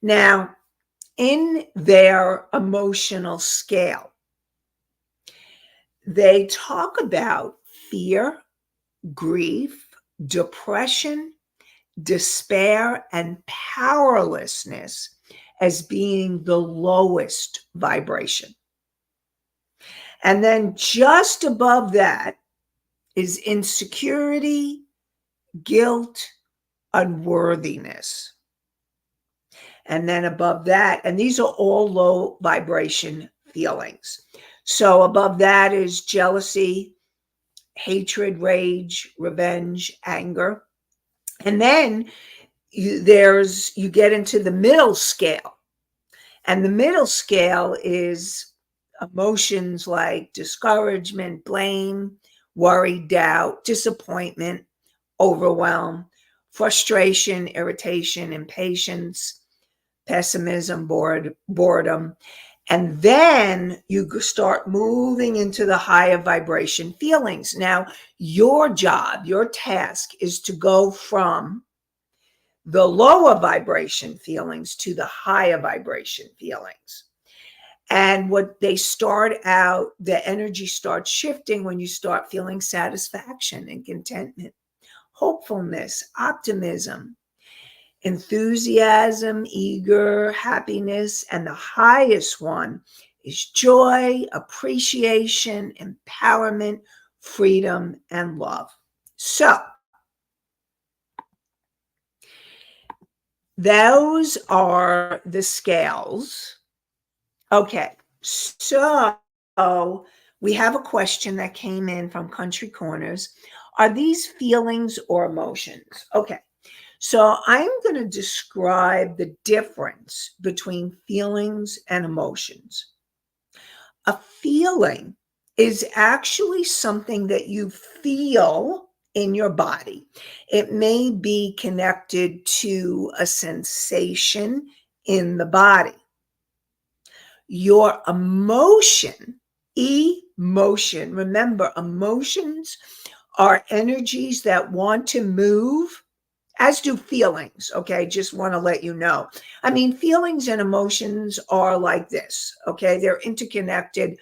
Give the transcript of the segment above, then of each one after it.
Now, in their emotional scale, they talk about fear, grief, depression, despair, and powerlessness as being the lowest vibration. And then just above that is insecurity, guilt, unworthiness. And then above that, and these are all low vibration feelings. So above that is jealousy, hatred, rage, revenge, anger. And then you get into the middle scale. And the middle scale is emotions like discouragement, blame, worry, doubt, disappointment, overwhelm, frustration, irritation, impatience, pessimism, boredom. And then you start moving into the higher vibration feelings. Now, your job, your task is to go from the lower vibration feelings to the higher vibration feelings. And what they start out, the energy starts shifting when you start feeling satisfaction and contentment, hopefulness, optimism, enthusiasm, eager, happiness, and the highest one is joy, appreciation, empowerment, freedom, and love. So, those are the scales. Okay, so we have a question that came in from Country Corners. Are these feelings or emotions? Okay, so I'm going to describe the difference between feelings and emotions. A feeling is actually something that you feel in your body. It may be connected to a sensation in the body. Your emotion, remember, emotions are energies that want to move, as do feelings. Okay, just want to let you know. I mean, feelings and emotions are like this. Okay, they're interconnected.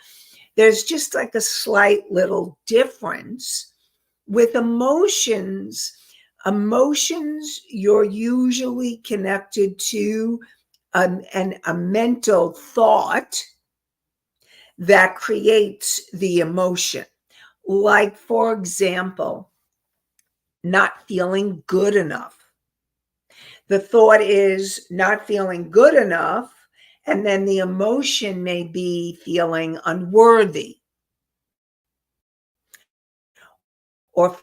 There's just like a slight little difference with emotions. Emotions, you're usually connected to a mental thought that creates the emotion. Like, for example, not feeling good enough. The thought is not feeling good enough, and then the emotion may be feeling unworthy or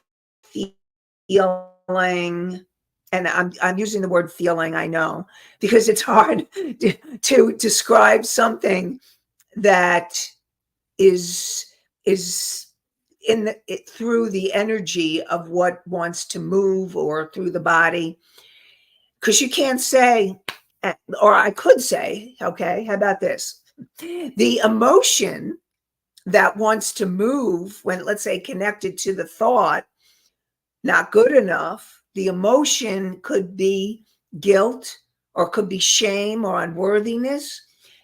feeling, and I'm using the word feeling, I know, because it's hard to describe something that is through the energy of what wants to move or through the body. Because you can't say, or I could say, okay, how about this? The emotion that wants to move, when, let's say, connected to the thought, not good enough, the emotion could be guilt or could be shame or unworthiness.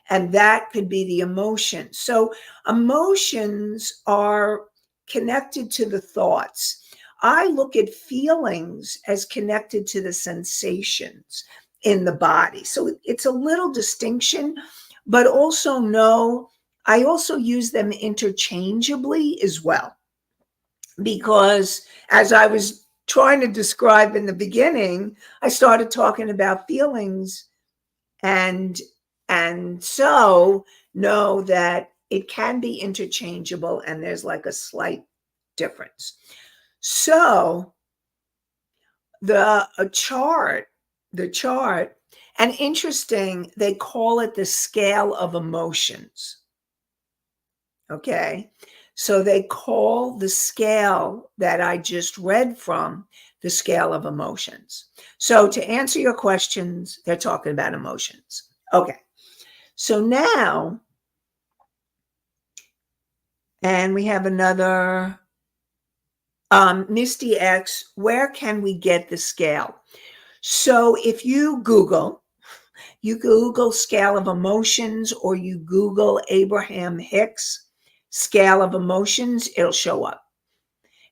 And that could be the emotion. So emotions are connected to the thoughts. I look at feelings as connected to the sensations in the body. So it's a little distinction, but also know I also use them interchangeably as well. Because as I was trying to describe in the beginning, I started talking about feelings, and so know that it can be interchangeable and there's like a slight difference. So the chart, and interesting, they call it the scale of emotions. Okay. So they call the scale that I just read from the scale of emotions. So to answer your questions, they're talking about emotions. Okay. So now, and we have another, Misty X, where can we get the scale? So if you Google, you Google scale of emotions or you Google Abraham Hicks scale of emotions, it'll show up.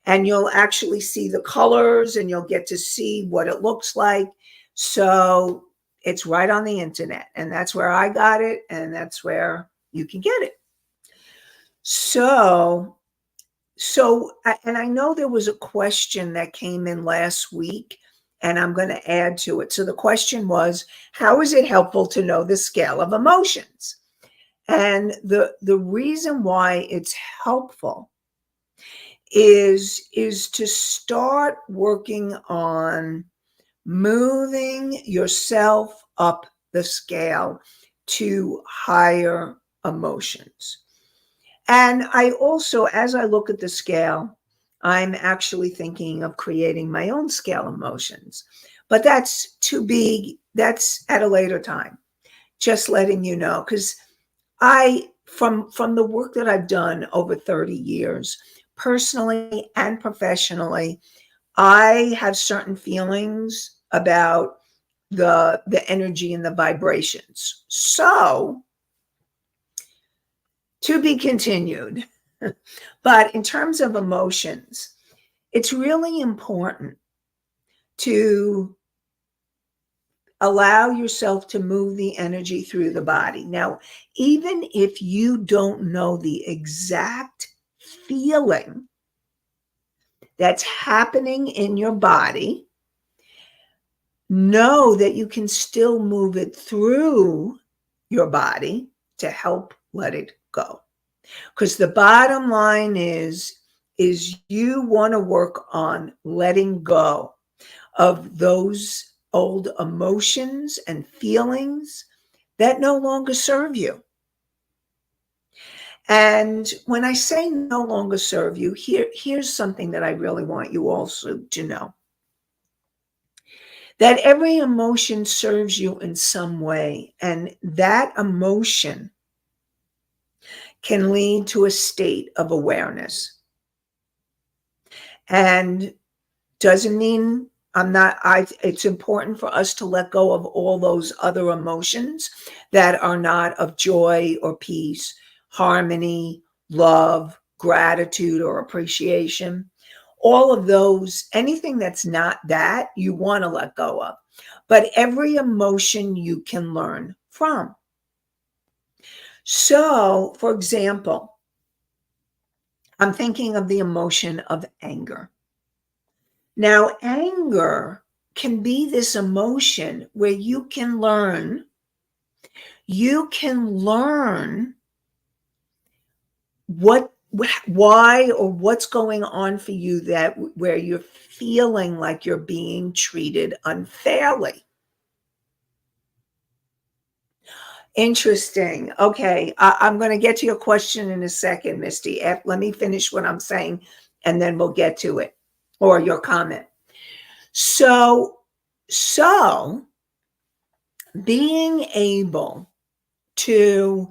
And you'll actually see the colors and you'll get to see what it looks like. So it's right on the internet. And that's where I got it. And that's where you can get it. So, and I know there was a question that came in last week, and I'm going to add to it. So the question was, how is it helpful to know the scale of emotions? And the reason why it's helpful is to start working on moving yourself up the scale to higher emotions. And I also, as I look at the scale, I'm actually thinking of creating my own scale emotions. But that's at a later time. Just letting you know, because from the work that I've done over 30 years, personally and professionally, I have certain feelings about the energy and the vibrations. So, to be continued. But in terms of emotions, it's really important to allow yourself to move the energy through the body. Now, even if you don't know the exact feeling that's happening in your body, know that you can still move it through your body to help let it go. Because the bottom line is you want to work on letting go of those old emotions and feelings that no longer serve you. And when I say no longer serve you, here's something that I really want you also to know. That every emotion serves you in some way, and that emotion can lead to a state of awareness. And doesn't mean it's important for us to let go of all those other emotions that are not of joy or peace, harmony, love, gratitude, or appreciation. All of those, anything that's not that, you want to let go of. But every emotion you can learn from. So, for example, I'm thinking of the emotion of anger. Now, anger can be this emotion where you can learn why or what's going on for you where you're feeling like you're being treated unfairly. Interesting. Okay, I'm going to get to your question in a second, Misty. Let me finish what I'm saying, and then we'll get to it, or your comment. So being able to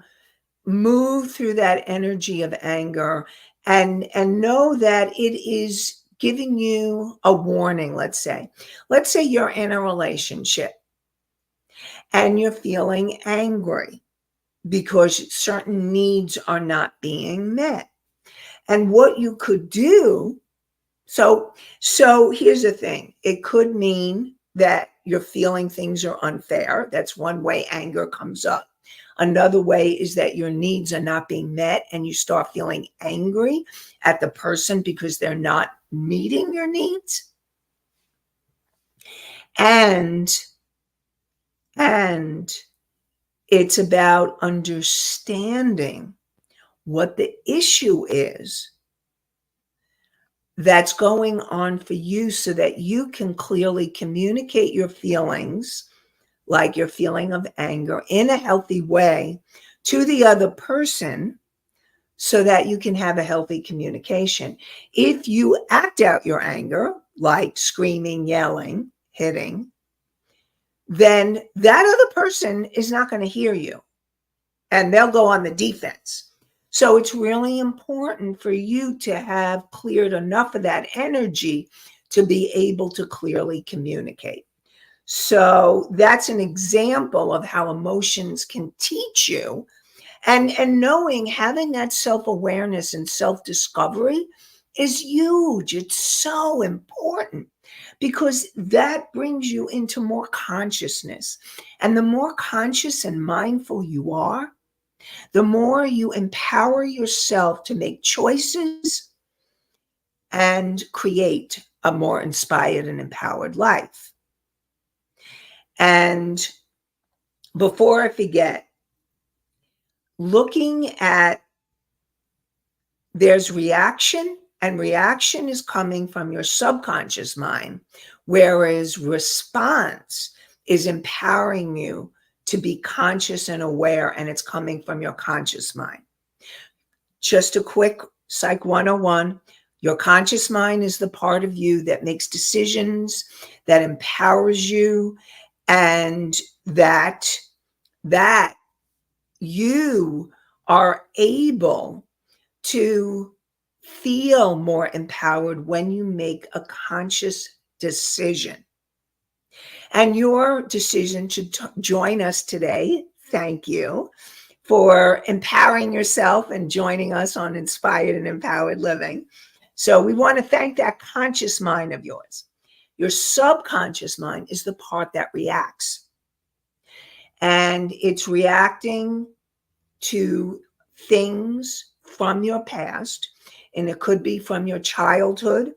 move through that energy of anger and know that it is giving you a warning. Let's say you're in a relationship and you're feeling angry because certain needs are not being met. And what you could do, so here's the thing. It could mean that you're feeling things are unfair. That's one way anger comes up. Another way is that your needs are not being met and you start feeling angry at the person because they're not meeting your needs. And it's about understanding what the issue is that's going on for you so that you can clearly communicate your feelings, like your feeling of anger, in a healthy way to the other person so that you can have a healthy communication. If you act out your anger, like screaming, yelling, hitting, then that other person is not going to hear you and they'll go on the defense. So it's really important for you to have cleared enough of that energy to be able to clearly communicate. So that's an example of how emotions can teach you. And knowing, having that self-awareness and self-discovery is huge. It's so important because that brings you into more consciousness. And the more conscious and mindful you are, the more you empower yourself to make choices and create a more inspired and empowered life. And before I forget, looking at, there's reaction, and reaction is coming from your subconscious mind, whereas response is empowering you to be conscious and aware, and it's coming from your conscious mind. Just a quick Psych 101. Your conscious mind is the part of you that makes decisions, that empowers you, and that you are able to feel more empowered when you make a conscious decision. And your decision to join us today, thank you for empowering yourself and joining us on Inspired and Empowered Living. So we want to thank that conscious mind of yours. Your subconscious mind is the part that reacts. And it's reacting to things from your past, and it could be from your childhood,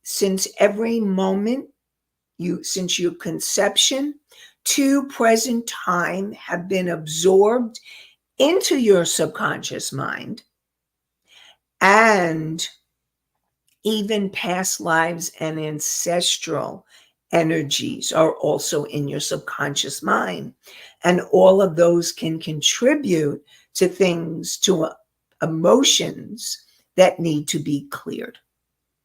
since every moment since your conception to present time have been absorbed into your subconscious mind, and even past lives and ancestral energies are also in your subconscious mind. And all of those can contribute to things, to emotions that need to be cleared.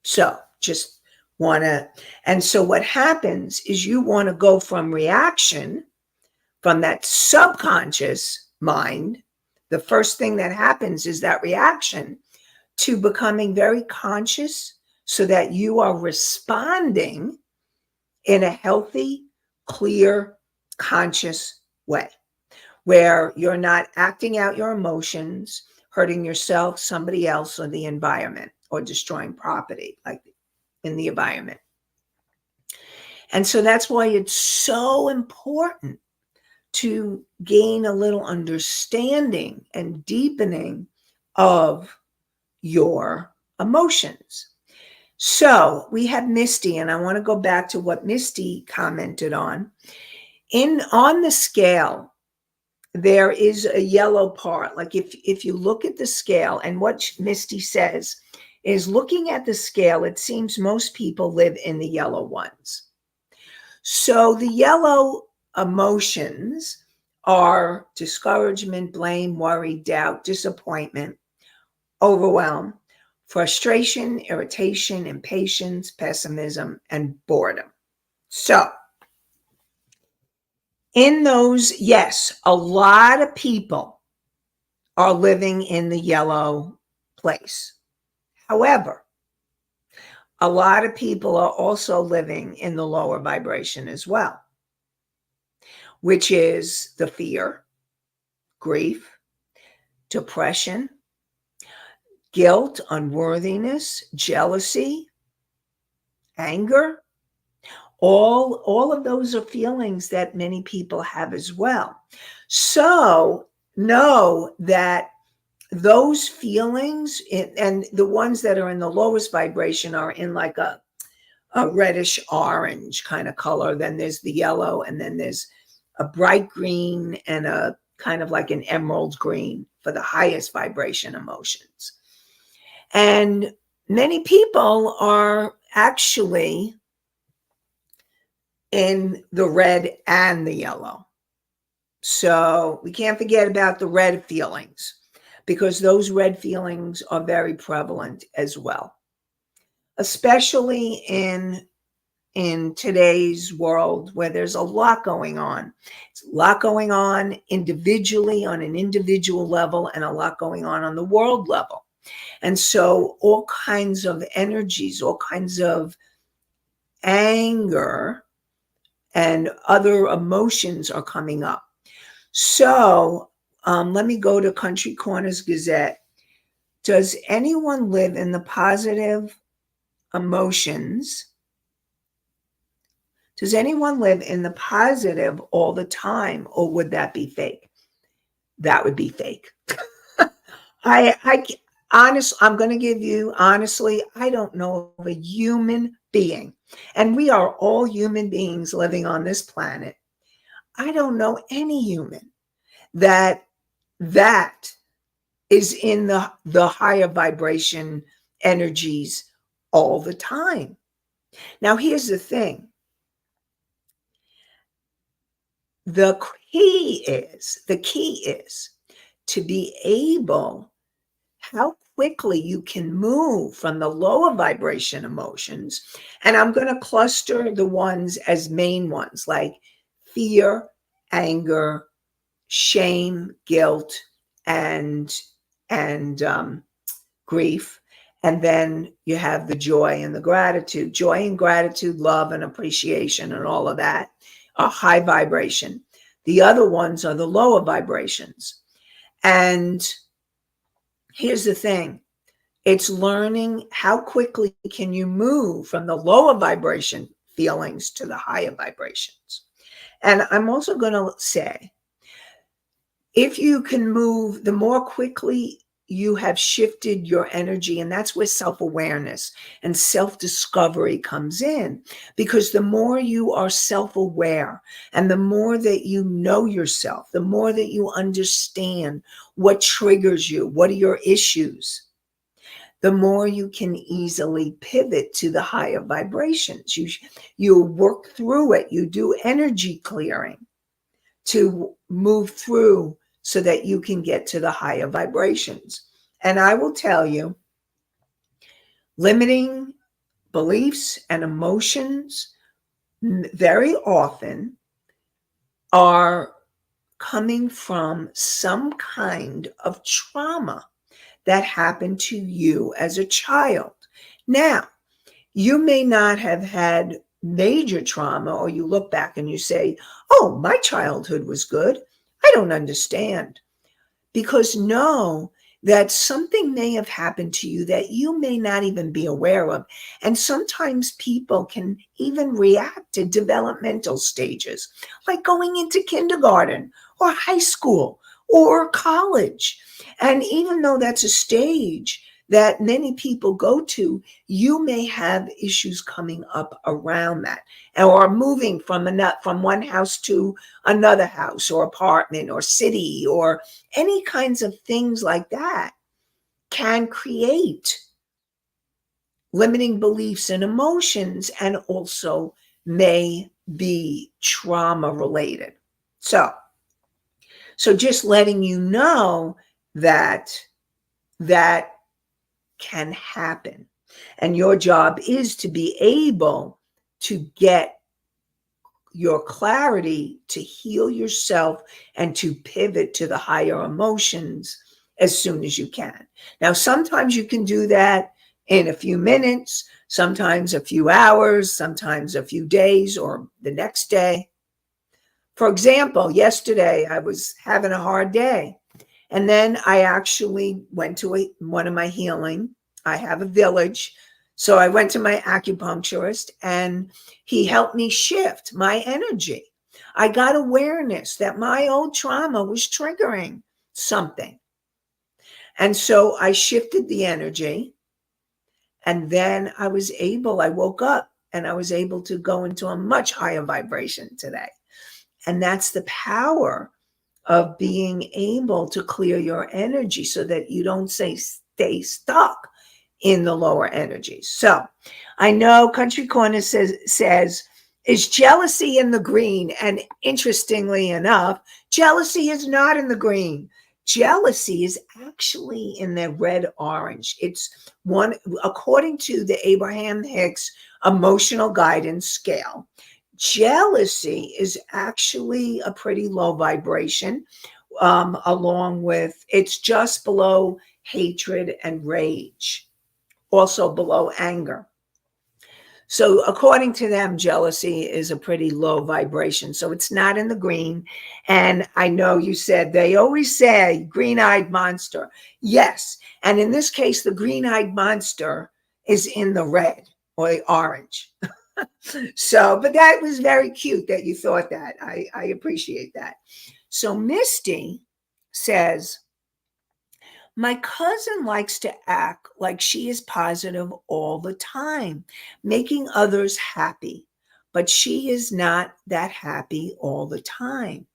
So just want to, and so what happens is you want to go from reaction, from that subconscious mind. The first thing that happens is that reaction, to becoming very conscious so that you are responding in a healthy, clear, conscious way, where you're not acting out your emotions, hurting yourself, somebody else, or the environment, or destroying property, like in the environment. And so that's why it's so important to gain a little understanding and deepening of your emotions. So we have Misty, and I want to go back to what Misty commented on. On the scale, there is a yellow part. Like if you look at the scale, and what Misty says is, looking at the scale, it seems most people live in the yellow ones. So the yellow emotions are discouragement, blame, worry, doubt, disappointment, overwhelm, frustration, irritation, impatience, pessimism, and boredom. So in those, yes, a lot of people are living in the yellow place. However, a lot of people are also living in the lower vibration as well, which is the fear, grief, depression, guilt, unworthiness, jealousy, anger. All of those are feelings that many people have as well. So know that those feelings, and the ones that are in the lowest vibration are in like a reddish orange kind of color. Then there's the yellow, and then there's a bright green, and a kind of like an emerald green for the highest vibration emotions. And many people are actually in the red and the yellow. So we can't forget about the red feelings, because those red feelings are very prevalent as well, especially in today's world where there's a lot going on. It's a lot going on individually, on an individual level, and a lot going on the world level. And so all kinds of energies, all kinds of anger and other emotions are coming up. So let me go to Country Corners Gazette. Does anyone live in the positive emotions? Does anyone live in the positive all the time, or would that be fake? That would be fake. I I'm going to give you, honestly, I don't know of a human being, and we are all human beings living on this planet. I don't know any human that that is in the higher vibration energies all the time. Now, here's the thing. The key is to be able, how quickly you can move from the lower vibration emotions. And I'm going to cluster the ones as main ones, like fear, anger, shame, guilt, and grief. And then you have the joy and the gratitude. Joy and gratitude, love and appreciation, and all of that are high vibration. The other ones are the lower vibrations. And here's the thing. It's learning how quickly can you move from the lower vibration feelings to the higher vibrations. And I'm also going to say, if you can move, the more quickly you have shifted your energy, and that's where self-awareness and self-discovery comes in, because the more you are self-aware and the more that you know yourself, the more that you understand what triggers you, what are your issues, the more you can easily pivot to the higher vibrations. You work through it. You do energy clearing to move through so that you can get to the higher vibrations. And I will tell you, limiting beliefs and emotions very often are coming from some kind of trauma that happened to you as a child. Now, you may not have had major trauma, or you look back and you say, oh, my childhood was good. I don't understand. Because know that something may have happened to you that you may not even be aware of. And sometimes people can even react to developmental stages, like going into kindergarten or high school or college. And even though that's a stage that many people go to, you may have issues coming up around that, or moving from one house to another house or apartment or city, or any kinds of things like that can create limiting beliefs and emotions, and also may be trauma related. So just letting you know that can happen. And your job is to be able to get your clarity to heal yourself and to pivot to the higher emotions as soon as you can. Now, sometimes you can do that in a few minutes, sometimes a few hours, sometimes a few days, or the next day. For example, yesterday I was having a hard day. And then I actually went to one of my healing. I have a village. So I went to my acupuncturist and he helped me shift my energy. I got awareness that my old trauma was triggering something. And so I shifted the energy. And then I woke up and I was able to go into a much higher vibration today. And that's the power of being able to clear your energy so that you don't stay stuck in the lower energies. So I know Country Corner says, is jealousy in the green? And interestingly enough, jealousy is not in the green. Jealousy is actually in the red orange. It's one, according to the Abraham Hicks emotional guidance scale. Jealousy is actually a pretty low vibration, along with, it's just below hatred and rage, also below anger. So according to them, jealousy is a pretty low vibration. So it's not in the green. And I know you said they always say green-eyed monster. Yes. And in this case, the green-eyed monster is in the red or the orange. So, but that was very cute that you thought that. I appreciate that. So Misty says, my cousin likes to act like she is positive all the time, making others happy, but she is not that happy all the time.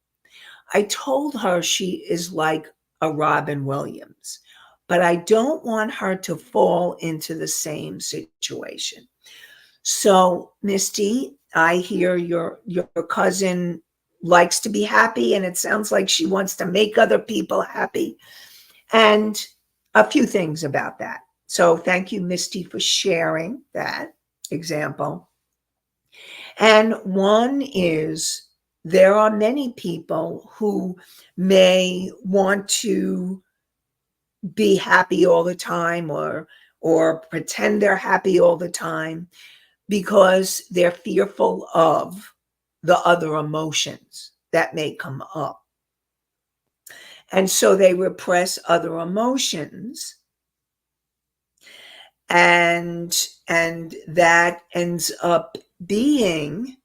I told her she is like a Robin Williams, but I don't want her to fall into the same situation. So, Misty, I hear your cousin likes to be happy, and it sounds like she wants to make other people happy. And a few things about that. So thank you, Misty, for sharing that example. And one is there are many people who may want to be happy all the time or pretend they're happy all the time because they're fearful of the other emotions that may come up. And so they repress other emotions, and that ends up being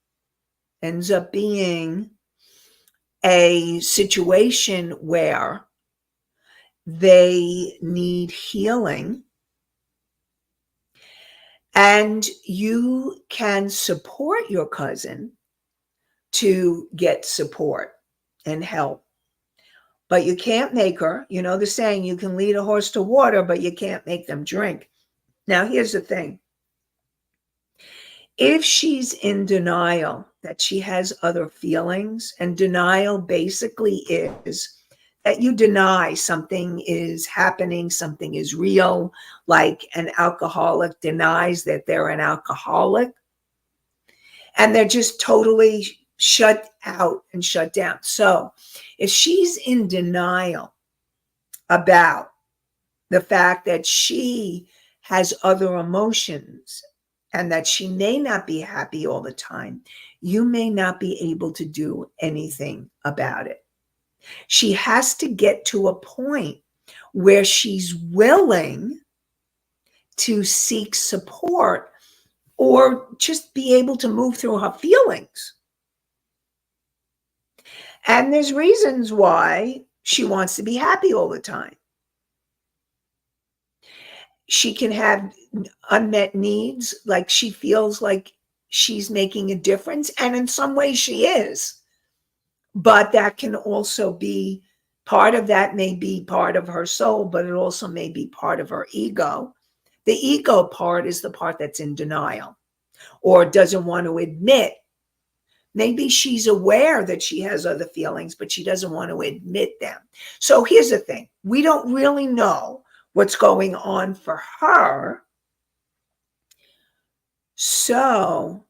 a situation where they need healing, and you can support your cousin to get support and help. But you can't make her, you know the saying, you can lead a horse to water, but you can't make them drink. Now, here's the thing. If she's in denial that she has other feelings, and denial basically is that you deny something is happening, something is real, like an alcoholic denies that they're an alcoholic, and they're just totally shut out and shut down. So if she's in denial about the fact that she has other emotions and that she may not be happy all the time, you may not be able to do anything about it. She has to get to a point where she's willing to seek support or just be able to move through her feelings. And there's reasons why she wants to be happy all the time. She can have unmet needs, like she feels like she's making a difference. And in some ways she is. But that can also be part of that, may be part of her soul, but it also may be part of her ego. The ego part is the part that's in denial or doesn't want to admit. Maybe she's aware that she has other feelings, but she doesn't want to admit them. So here's the thing. We don't really know what's going on for her. So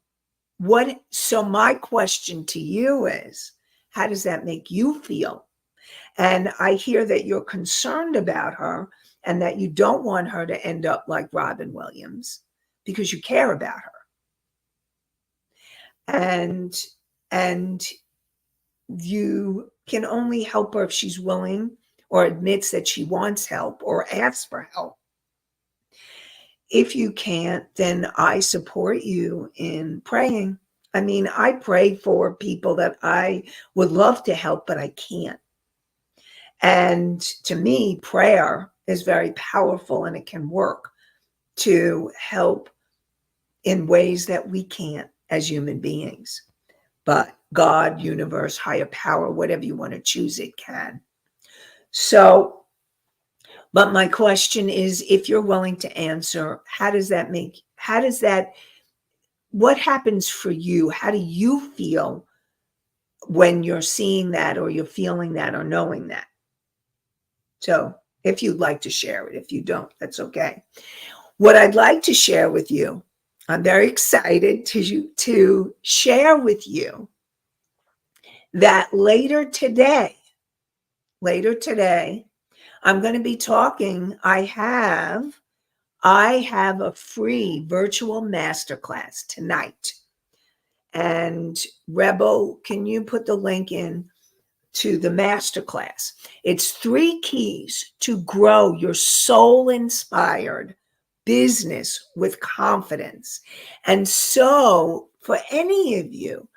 my question to you is, how does that make you feel? And I hear that you're concerned about her and that you don't want her to end up like Robin Williams because you care about her. And you can only help her if she's willing or admits that she wants help or asks for help. If you can't, then I support you in praying. I mean, I pray for people that I would love to help, but I can't. And to me, prayer is very powerful and it can work to help in ways that we can't as human beings. But God, universe, higher power, whatever you want to choose, it can. So, but my question is, if you're willing to answer, what happens for you? How do you feel when you're seeing that or you're feeling that or knowing that? So if you'd like to share it, if you don't, that's okay. What I'd like to share with you, I'm very excited to share with you that later today, I'm going to be talking. I have I have a free virtual masterclass tonight. And Rebel, can you put the link in to the masterclass? It's 3 keys to grow your soul-inspired business with confidence. And so for any of you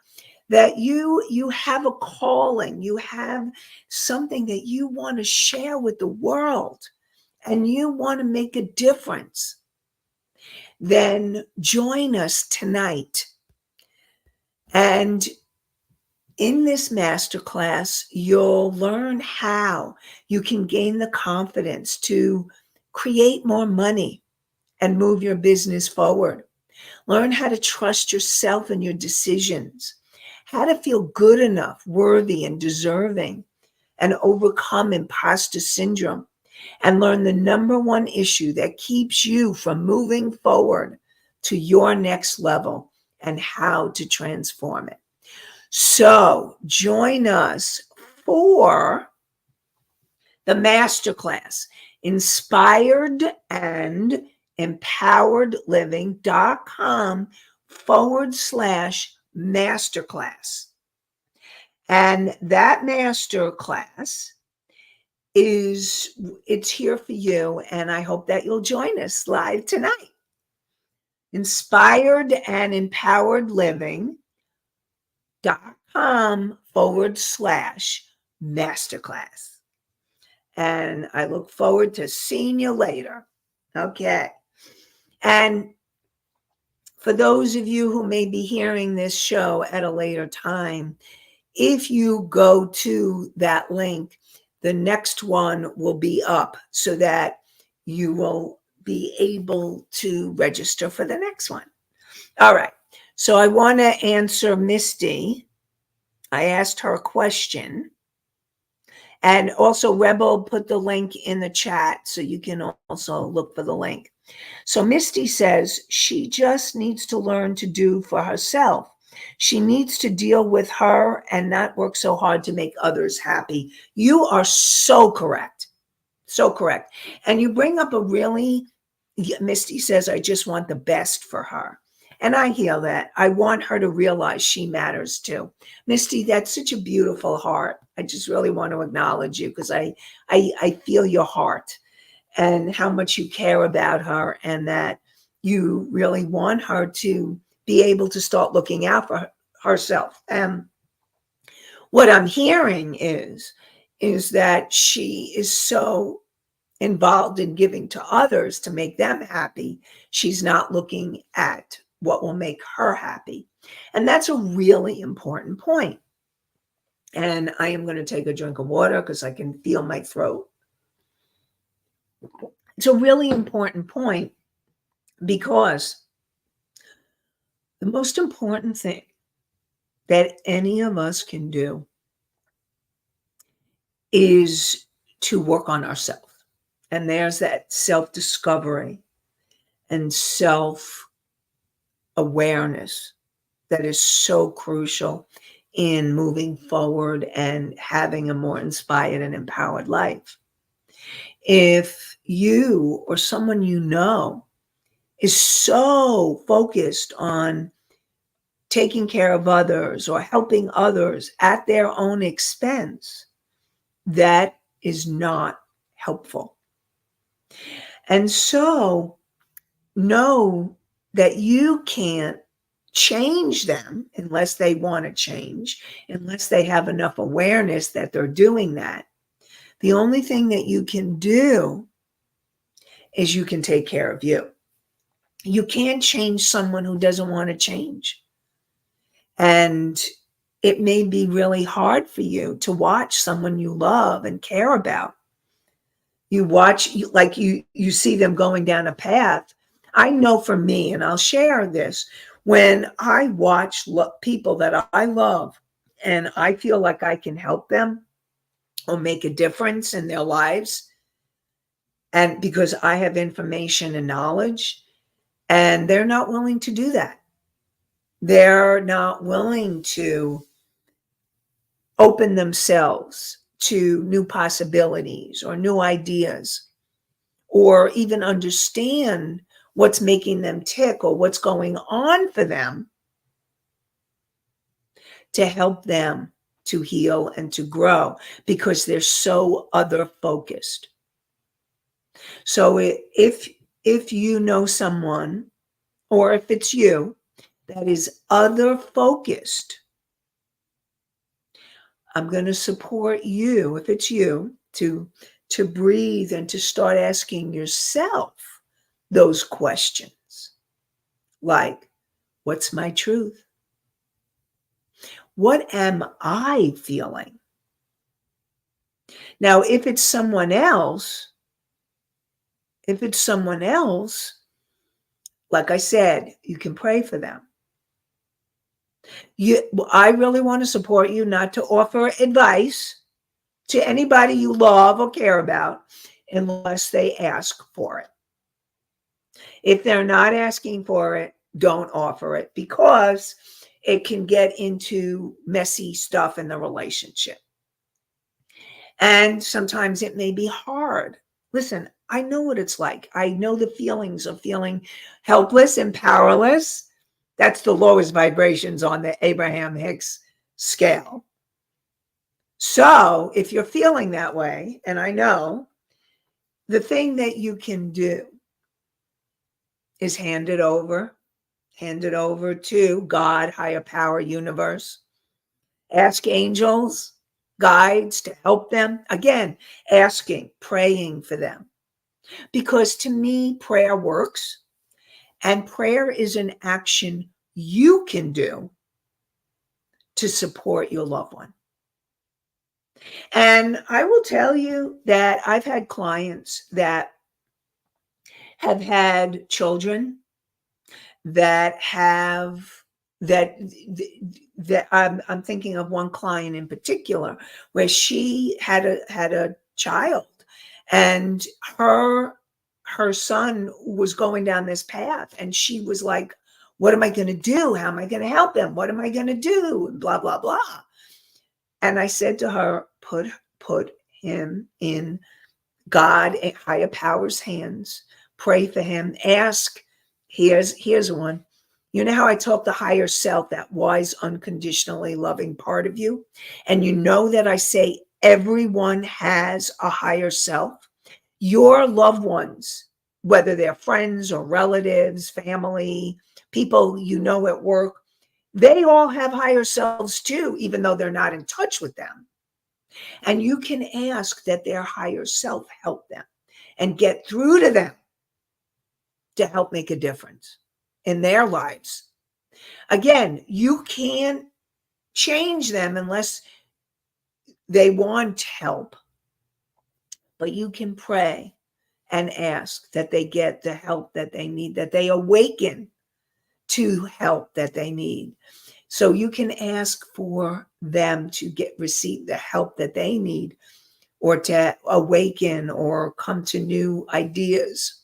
that you have a calling, you have something that you want to share with the world, and you want to make a difference, then join us tonight. And in this masterclass, you'll learn how you can gain the confidence to create more money and move your business forward. Learn how to trust yourself and your decisions, how to feel good enough, worthy, and deserving, and overcome imposter syndrome, and learn the number one issue that keeps you from moving forward to your next level and how to transform it. So join us for the masterclass, Inspired and Empowered Living.com/masterclass. And that masterclass it's here for you. And I hope that you'll join us live tonight. Inspired and Empowered Living.com/masterclass. And I look forward to seeing you later. Okay. And for those of you who may be hearing this show at a later time, if you go to that link, the next one will be up so that you will be able to register for the next one. All right. So I want to answer Misty. I asked her a question. And also Rebel put the link in the chat so you can also look for the link. So Misty says she just needs to learn to do for herself. She needs to deal with her and not work so hard to make others happy. You are so correct. So correct. And you bring up Misty says, I just want the best for her. And I hear that. I want her to realize she matters too. Misty, that's such a beautiful heart. I just really want to acknowledge you because I feel your heart and how much you care about her, and that you really want her to be able to start looking out for herself. And what I'm hearing is that she is so involved in giving to others to make them happy. She's not looking at what will make her happy. And that's a really important point. And I am going to take a drink of water because I can feel my throat. It's a really important point because the most important thing that any of us can do is to work on ourselves. And there's that self-discovery and self-awareness that is so crucial in moving forward and having a more inspired and empowered life. If you or someone you know is so focused on taking care of others or helping others at their own expense, that is not helpful. And so know that you can't change them unless they want to change, unless they have enough awareness that they're doing that. The only thing that you can do is you can take care of you. You can't change someone who doesn't want to change. And it may be really hard for you to watch someone you love and care about. You see them going down a path. I know for me, and I'll share this, when I watch people that I love and I feel like I can help them or make a difference in their lives, and because I have information and knowledge, and they're not willing to do that. They're not willing to open themselves to new possibilities or new ideas or even understand what's making them tick or what's going on for them to help them to heal and to grow because they're so other focused. So if you know someone, or if it's you, that is other focused, I'm going to support you, if it's you, to breathe and to start asking yourself those questions. Like, what's my truth? What am I feeling? Now, if it's someone else, like I said, you can pray for them. I really want to support you not to offer advice to anybody you love or care about unless they ask for it. If they're not asking for it, don't offer it because it can get into messy stuff in the relationship. And sometimes it may be hard. Listen, I know what it's like. I know the feelings of feeling helpless and powerless. That's the lowest vibrations on the Abraham Hicks scale. So if you're feeling that way, and I know, the thing that you can do is hand it over to God, higher power, universe. Ask angels, guides to help them. Again, asking, praying for them. Because to me, prayer works. And prayer is an action you can do to support your loved one. And I will tell you that I've had clients that have had children that have that that I'm thinking of one client in particular where she had a child, and her son was going down this path, and she was like, what am I going to do? How am I going to help him? What am I going to do? Blah blah blah. And I said to her, put him in God, a higher power's hands. Pray for him. Ask. Here's one. You know how I talk the higher self, that wise, unconditionally loving part of you? And you know that I say everyone has a higher self. Your loved ones, whether they're friends or relatives, family, people you know at work, they all have higher selves too, even though they're not in touch with them. And you can ask that their higher self help them and get through to them to help make a difference in their lives. Again, you can't change them unless they want help, but you can pray and ask that they get the help that they need, that they awaken to help that they need. So you can ask for them to receive the help that they need, or to awaken or come to new ideas.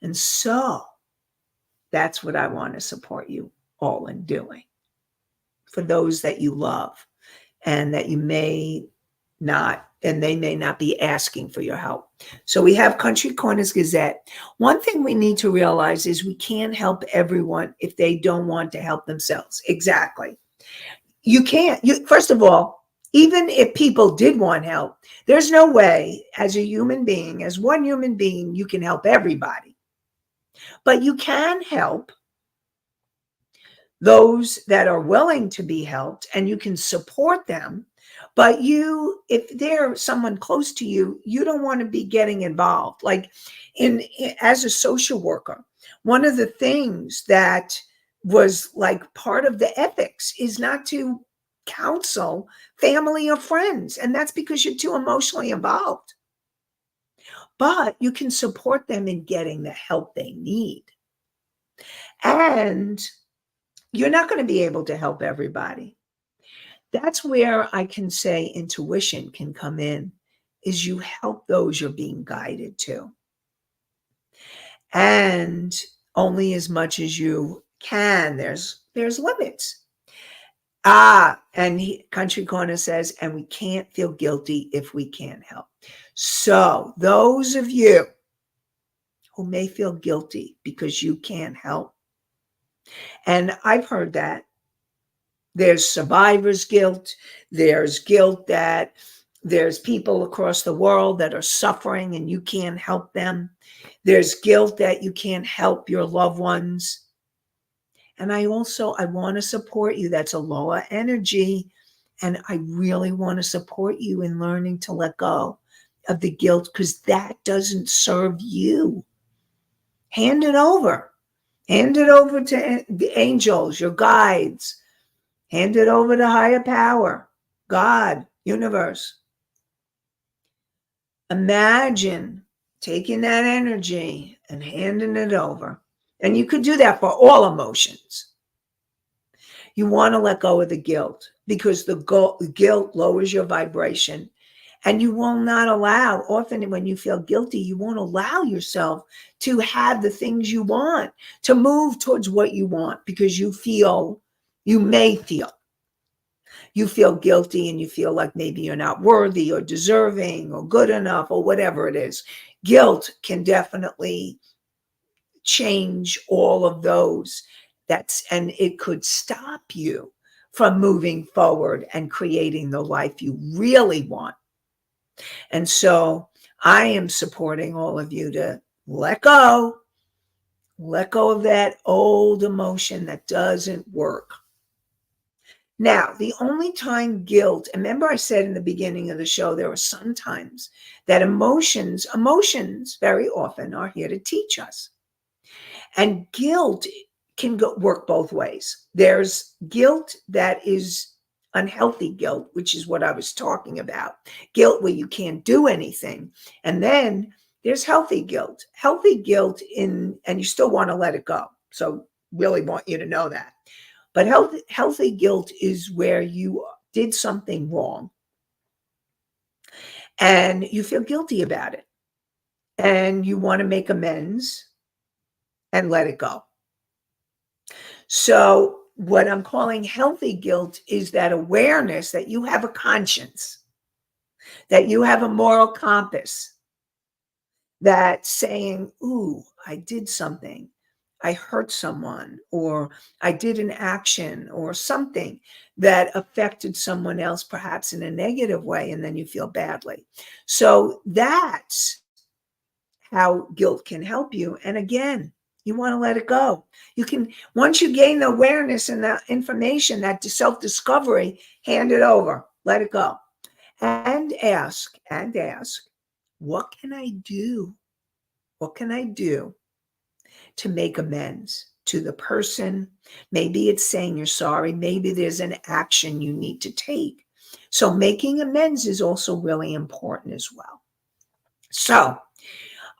And so that's what I want to support you all in doing for those that you love and that you may not, and they may not be asking for your help. So we have Country Corners Gazette. One thing we need to realize is we can't help everyone if they don't want to help themselves. Exactly. You can't. First of all, even if people did want help, there's no way as a human being, as one human being, you can help everybody. But you can help those that are willing to be helped, and you can support them. But if they're someone close to you, you don't want to be getting involved. Like as a social worker, one of the things that was like part of the ethics is not to counsel family or friends. And that's because you're too emotionally involved. But you can support them in getting the help they need. And you're not going to be able to help everybody. That's where I can say intuition can come in, is you help those you're being guided to. And only as much as you can. There's limits. And Country Corner says, and we can't feel guilty if we can't help. So those of you who may feel guilty because you can't help, and I've heard that there's survivor's guilt, there's guilt that there's people across the world that are suffering and you can't help them. There's guilt that you can't help your loved ones. And I want to support you. That's a lower energy. And I really want to support you in learning to let go of the guilt because that doesn't serve you. Hand it over. Hand it over to the angels, your guides. Hand it over to higher power, God, universe. Imagine taking that energy and handing it over. And you could do that for all emotions. You want to let go of the guilt because the guilt lowers your vibration. And you will not allow, often when you feel guilty, you won't allow yourself to have the things you want, to move towards what you want because you feel guilty and you feel like maybe you're not worthy or deserving or good enough or whatever it is. Guilt can definitely change all of those. And it could stop you from moving forward and creating the life you really want. And so I am supporting all of you to let go of that old emotion that doesn't work. Now, the only time guilt, and remember I said in the beginning of the show, there are some times that emotions very often are here to teach us. And guilt can work both ways. There's guilt that is unhealthy guilt, which is what I was talking about. Guilt where you can't do anything. And then there's healthy guilt. Healthy guilt and you still want to let it go. So really want you to know that. But healthy guilt is where you did something wrong and you feel guilty about it and you want to make amends and let it go. So what I'm calling healthy guilt is that awareness that you have a conscience, that you have a moral compass, that saying, ooh, I did something. I hurt someone, or I did an action or something that affected someone else, perhaps in a negative way, and then you feel badly. So that's how guilt can help you. And again, you want to let it go. You can, once you gain the awareness and the information, that self-discovery, hand it over, let it go. And ask, what can I do? What can I do to make amends to the person? Maybe it's saying you're sorry. Maybe there's an action you need to take. So making amends is also really important as well. So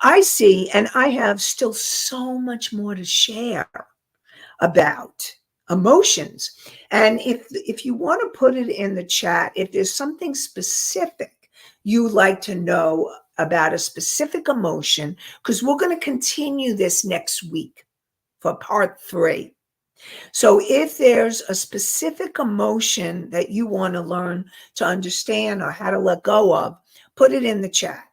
I see, and I have still so much more to share about emotions. And if you want to put it in the chat, if there's something specific you'd like to know about a specific emotion, because we're going to continue this next week for part 3. So if there's a specific emotion that you want to learn to understand or how to let go of, put it in the chat.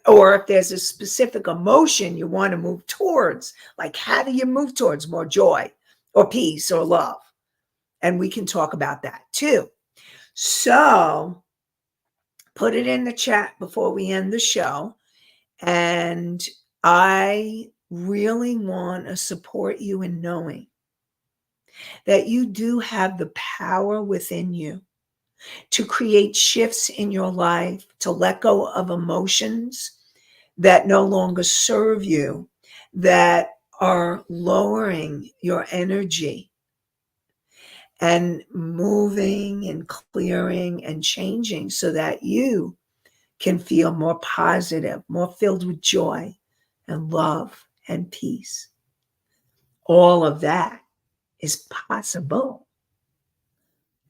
Or if there's a specific emotion you want to move towards, like how do you move towards more joy or peace or love? And we can talk about that too. So put it in the chat before we end the show. And I really want to support you in knowing that you do have the power within you to create shifts in your life, to let go of emotions that no longer serve you, that are lowering your energy and moving and clearing and changing so that you can feel more positive, more filled with joy and love and peace. All of that is possible.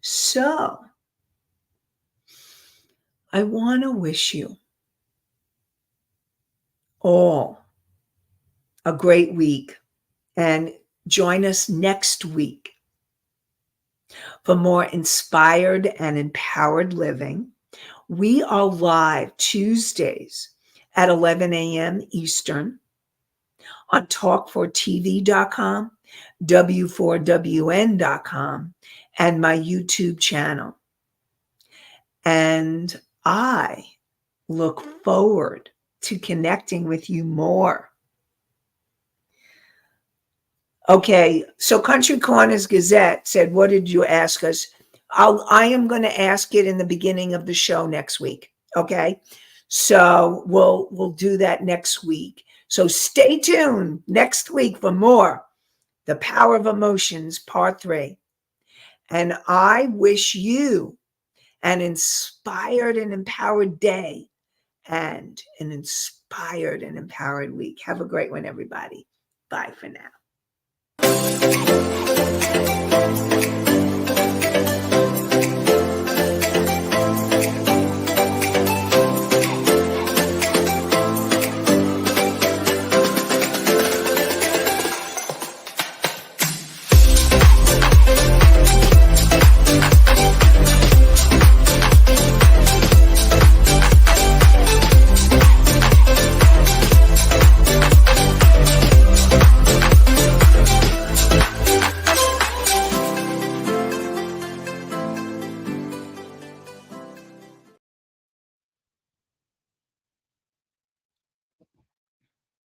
So I want to wish you all a great week and join us next week For more inspired and empowered living, we are live Tuesdays at 11 a.m. Eastern on talk4tv.com, w4wn.com, and my YouTube channel. And I look forward to connecting with you more. Okay, so Country Corners Gazette said, what did you ask us? I am going to ask it in the beginning of the show next week. Okay, so we'll do that next week. So stay tuned next week for more The Power of Emotions, Part 3. And I wish you an inspired and empowered day and an inspired and empowered week. Have a great one, everybody. Bye for now.